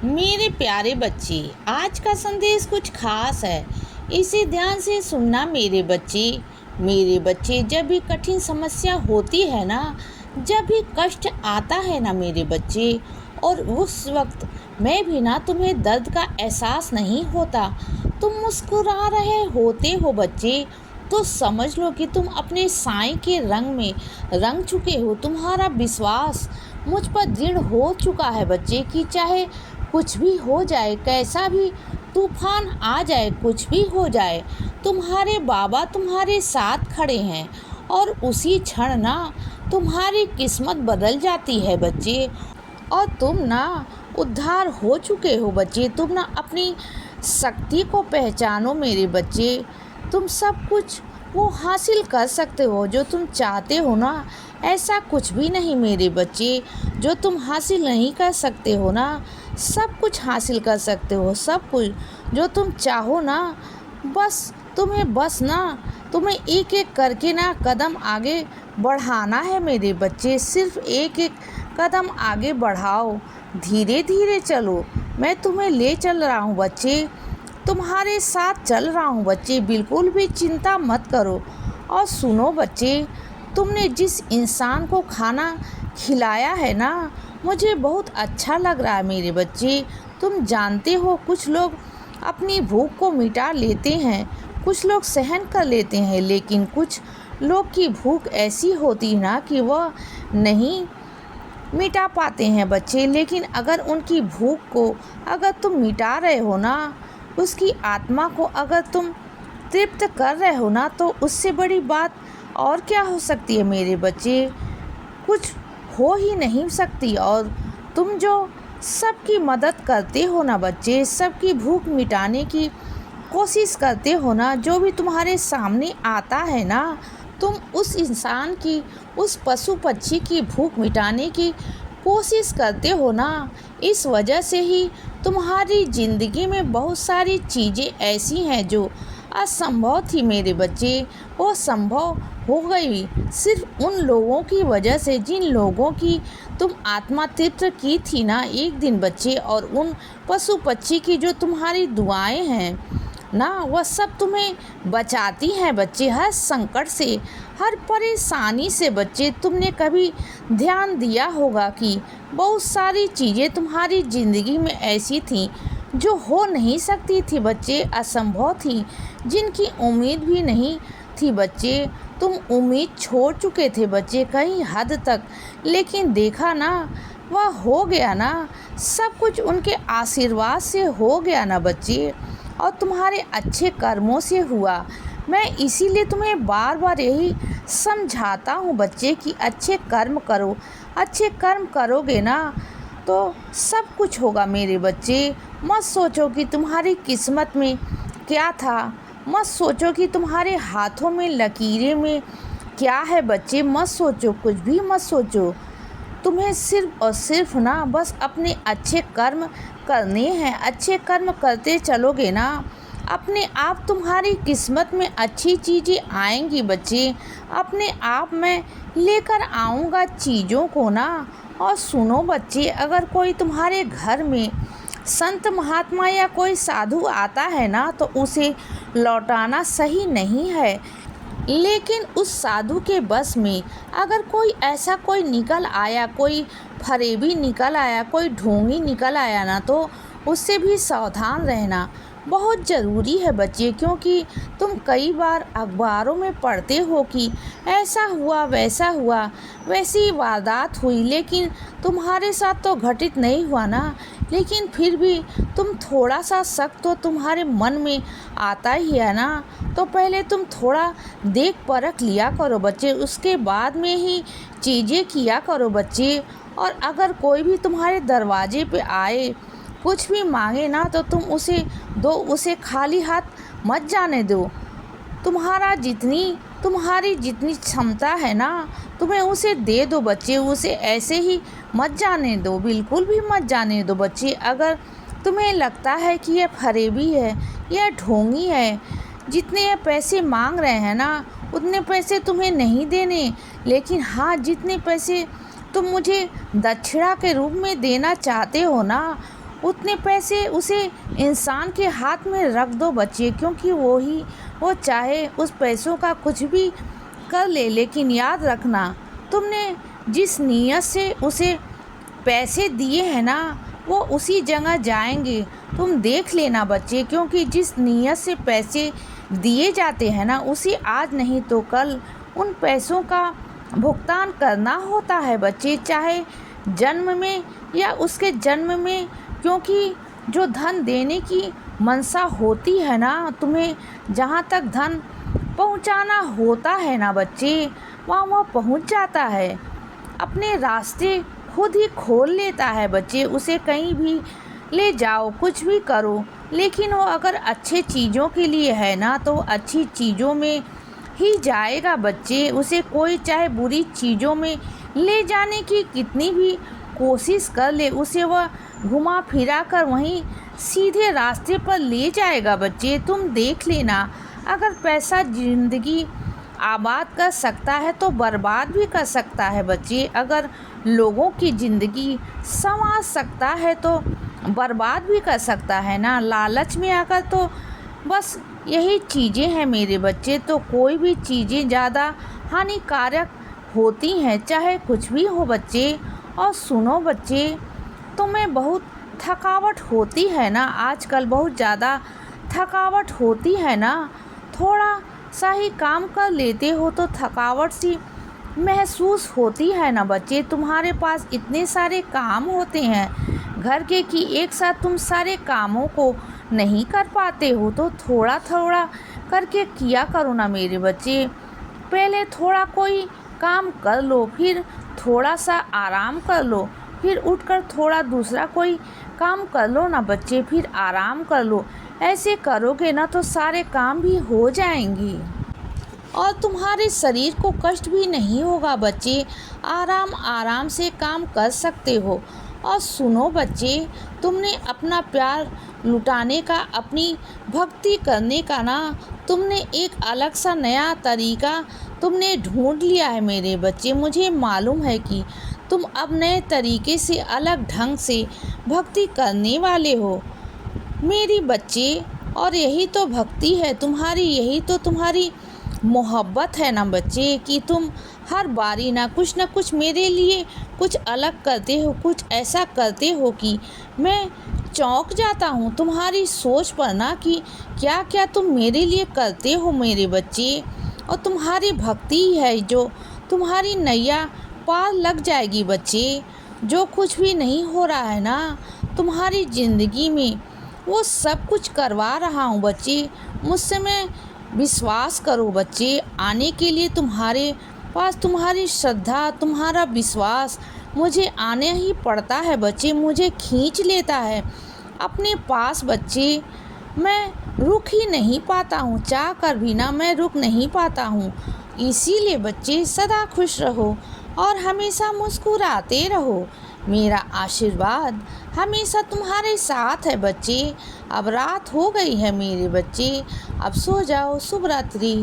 मेरे प्यारे बच्चे, आज का संदेश कुछ खास है। इसे ध्यान से सुनना मेरे बच्चे। मेरे बच्चे, जब भी कठिन समस्या होती है ना, जब भी कष्ट आता है ना मेरे बच्चे, और उस वक्त मैं भी ना तुम्हें दर्द का एहसास नहीं होता, तुम मुस्कुरा रहे होते हो बच्चे, तो समझ लो कि तुम अपने साईं के रंग में रंग चुके हो। तुम्हारा विश्वास मुझ पर दृढ़ हो चुका है बच्चे कि चाहे कुछ भी हो जाए, कैसा भी तूफान आ जाए, कुछ भी हो जाए, तुम्हारे बाबा तुम्हारे साथ खड़े हैं। और उसी क्षण ना तुम्हारी किस्मत बदल जाती है बच्चे, और तुम ना उद्धार हो चुके हो बच्चे। तुम ना अपनी शक्ति को पहचानो मेरे बच्चे। तुम सब कुछ वो हासिल कर सकते हो जो तुम चाहते हो ना। ऐसा कुछ भी नहीं मेरे बच्चे जो तुम हासिल नहीं कर सकते हो ना। सब कुछ हासिल कर सकते हो, सब कुछ जो तुम चाहो ना। तुम्हें एक एक करके ना कदम आगे बढ़ाना है मेरे बच्चे। सिर्फ एक एक कदम आगे बढ़ाओ, धीरे धीरे चलो। मैं तुम्हें ले चल रहा हूँ बच्चे, तुम्हारे साथ चल रहा हूँ बच्चे। बिल्कुल भी चिंता मत करो। और सुनो बच्चे, तुमने जिस इंसान को खाना खिलाया है ना, मुझे बहुत अच्छा लग रहा है मेरे बच्चे। तुम जानते हो, कुछ लोग अपनी भूख को मिटा लेते हैं, कुछ लोग सहन कर लेते हैं, लेकिन कुछ लोग की भूख ऐसी होती है ना कि वह नहीं मिटा पाते हैं बच्चे। लेकिन अगर उनकी भूख को अगर तुम मिटा रहे हो ना, उसकी आत्मा को अगर तुम तृप्त कर रहे हो ना, तो उससे बड़ी बात और क्या हो सकती है मेरे बच्चे। कुछ हो ही नहीं सकती। और तुम जो सबकी मदद करते हो ना बच्चे, सबकी भूख मिटाने की कोशिश करते हो ना, जो भी तुम्हारे सामने आता है ना, तुम उस इंसान की, उस पशु पक्षी की भूख मिटाने की कोशिश करते हो ना। इस वजह से ही तुम्हारी ज़िंदगी में बहुत सारी चीज़ें ऐसी हैं जो असंभव थी मेरे बच्चे, वो संभव हो गई सिर्फ उन लोगों की वजह से जिन लोगों की तुम आत्मा तृप्त की थी ना एक दिन बच्चे। और उन पशु पक्षी की जो तुम्हारी दुआएं हैं ना, वह सब तुम्हें बचाती हैं बच्चे, हर संकट से, हर परेशानी से बच्चे। तुमने कभी ध्यान दिया होगा कि बहुत सारी चीज़ें तुम्हारी ज़िंदगी में ऐसी थीं जो हो नहीं सकती थी बच्चे, असंभव थी, जिनकी उम्मीद भी नहीं थी बच्चे। तुम उम्मीद छोड़ चुके थे बच्चे कई हद तक, लेकिन देखा ना, वह हो गया ना, सब कुछ उनके आशीर्वाद से हो गया ना बच्चे, और तुम्हारे अच्छे कर्मों से हुआ। मैं इसीलिए तुम्हें बार बार यही समझाता हूँ बच्चे कि अच्छे कर्म करो। अच्छे कर्म करोगे ना तो सब कुछ होगा मेरे बच्चे। मत सोचो कि तुम्हारी किस्मत में क्या था, मत सोचो कि तुम्हारे हाथों में लकीरें में क्या है बच्चे। मत सोचो, कुछ भी मत सोचो। तुम्हें सिर्फ और सिर्फ ना बस अपने अच्छे कर्म करने हैं। अच्छे कर्म करते चलोगे ना, अपने आप तुम्हारी किस्मत में अच्छी चीज़ें आएंगी बच्चे। अपने आप मैं लेकर आऊँगा चीज़ों को ना। और सुनो बच्चे, अगर कोई तुम्हारे घर में संत महात्मा या कोई साधु आता है ना, तो उसे लौटाना सही नहीं है। लेकिन उस साधु के बस में अगर कोई ऐसा कोई निकल आया, कोई फरेबी निकल आया, कोई ढोंगी निकल आया ना, तो उससे भी सावधान रहना बहुत ज़रूरी है बच्चे। क्योंकि तुम कई बार अखबारों में पढ़ते हो कि ऐसा हुआ, वैसा हुआ, वैसी वारदात हुई, लेकिन तुम्हारे साथ तो घटित नहीं हुआ ना। लेकिन फिर भी तुम थोड़ा सा शक तो तुम्हारे मन में आता ही है ना। तो पहले तुम थोड़ा देख परख लिया करो बच्चे, उसके बाद में ही चीज़ें किया करो बच्चे। और अगर कोई भी तुम्हारे दरवाजे पे आए, कुछ भी मांगे ना, तो तुम उसे दो, उसे खाली हाथ मत जाने दो। तुम्हारी जितनी क्षमता है ना, तुम्हें उसे दे दो बच्चे। उसे ऐसे ही मत जाने दो, बिल्कुल भी मत जाने दो बच्चे। अगर तुम्हें लगता है कि यह फरेबी है, यह ढोंगी है, जितने ये पैसे मांग रहे हैं ना, उतने पैसे तुम्हें नहीं देने। लेकिन हाँ, जितने पैसे तुम मुझे दक्षिणा के रूप में देना चाहते हो ना, उतने पैसे उसे इंसान के हाथ में रख दो बच्चे, क्योंकि वो चाहे उस पैसों का कुछ भी कर ले, लेकिन याद रखना तुमने जिस नीयत से उसे पैसे दिए हैं ना, वो उसी जगह जाएंगे। तुम देख लेना बच्चे, क्योंकि जिस नीयत से पैसे दिए जाते हैं ना, उसे आज नहीं तो कल उन पैसों का भुगतान करना होता है बच्चे, चाहे जन्म में या उसके जन्म में। क्योंकि जो धन देने की मनसा होती है ना, तुम्हें जहाँ तक धन पहुँचाना होता है ना बच्चे, वहाँ वह पहुँच जाता है। अपने रास्ते खुद ही खोल लेता है बच्चे। उसे कहीं भी ले जाओ, कुछ भी करो, लेकिन वो अगर अच्छे चीज़ों के लिए है ना, तो अच्छी चीज़ों में ही जाएगा बच्चे। उसे कोई चाहे बुरी चीज़ों में ले जाने की कितनी भी कोशिश कर ले, उसे वह घुमा फिरा कर वहीं सीधे रास्ते पर ले जाएगा बच्चे। तुम देख लेना, अगर पैसा ज़िंदगी आबाद कर सकता है तो बर्बाद भी कर सकता है बच्चे। अगर लोगों की ज़िंदगी संवार सकता है तो बर्बाद भी कर सकता है ना। लालच में आकर तो बस यही चीज़ें हैं मेरे बच्चे। तो कोई भी चीज़ें ज़्यादा हानिकारक होती हैं, चाहे कुछ भी हो बच्चे। और सुनो बच्चे, तुम्हें बहुत थकावट होती है ना, आजकल बहुत ज़्यादा थकावट होती है ना। थोड़ा सा ही काम कर लेते हो तो थकावट सी महसूस होती है ना बच्चे। तुम्हारे पास इतने सारे काम होते हैं घर के कि एक साथ तुम सारे कामों को नहीं कर पाते हो, तो थोड़ा थोड़ा करके किया करो ना मेरे बच्चे। पहले थोड़ा कोई काम कर लो, फिर थोड़ा सा आराम कर लो, फिर उठकर थोड़ा दूसरा कोई काम कर लो ना बच्चे, फिर आराम कर लो। ऐसे करोगे ना तो सारे काम भी हो जाएंगे और तुम्हारे शरीर को कष्ट भी नहीं होगा बच्चे। आराम आराम से काम कर सकते हो। और सुनो बच्चे, तुमने अपना प्यार लुटाने का, अपनी भक्ति करने का ना, तुमने एक अलग सा नया तरीका तुमने ढूंढ लिया है मेरे बच्चे। मुझे मालूम है कि तुम अब नए तरीके से, अलग ढंग से भक्ति करने वाले हो मेरी बच्चे। और यही तो भक्ति है तुम्हारी, यही तो तुम्हारी मोहब्बत है ना बच्चे, कि तुम हर बारी ना कुछ मेरे लिए कुछ अलग करते हो, कुछ ऐसा करते हो कि मैं चौंक जाता हूँ तुम्हारी सोच पर ना, कि क्या क्या तुम मेरे लिए करते हो मेरे बच्चे। और तुम्हारी भक्ति है जो तुम्हारी नैया पार लग जाएगी बच्चे। जो कुछ भी नहीं हो रहा है ना तुम्हारी ज़िंदगी में, वो सब कुछ करवा रहा हूँ बच्चे। मुझसे मैं विश्वास करो बच्चे। आने के लिए तुम्हारे पास तुम्हारी श्रद्धा, तुम्हारा विश्वास मुझे आने ही पड़ता है बच्चे, मुझे खींच लेता है अपने पास बच्चे। मैं रुक ही नहीं पाता हूँ, चाह कर भी ना मैं रुक नहीं पाता हूँ। इसीलिए बच्चे सदा खुश रहो और हमेशा मुस्कुराते रहो। मेरा आशीर्वाद हमेशा तुम्हारे साथ है बच्चे। अब रात हो गई है मेरे बच्चे, अब सो जाओ। शुभ रात्रि।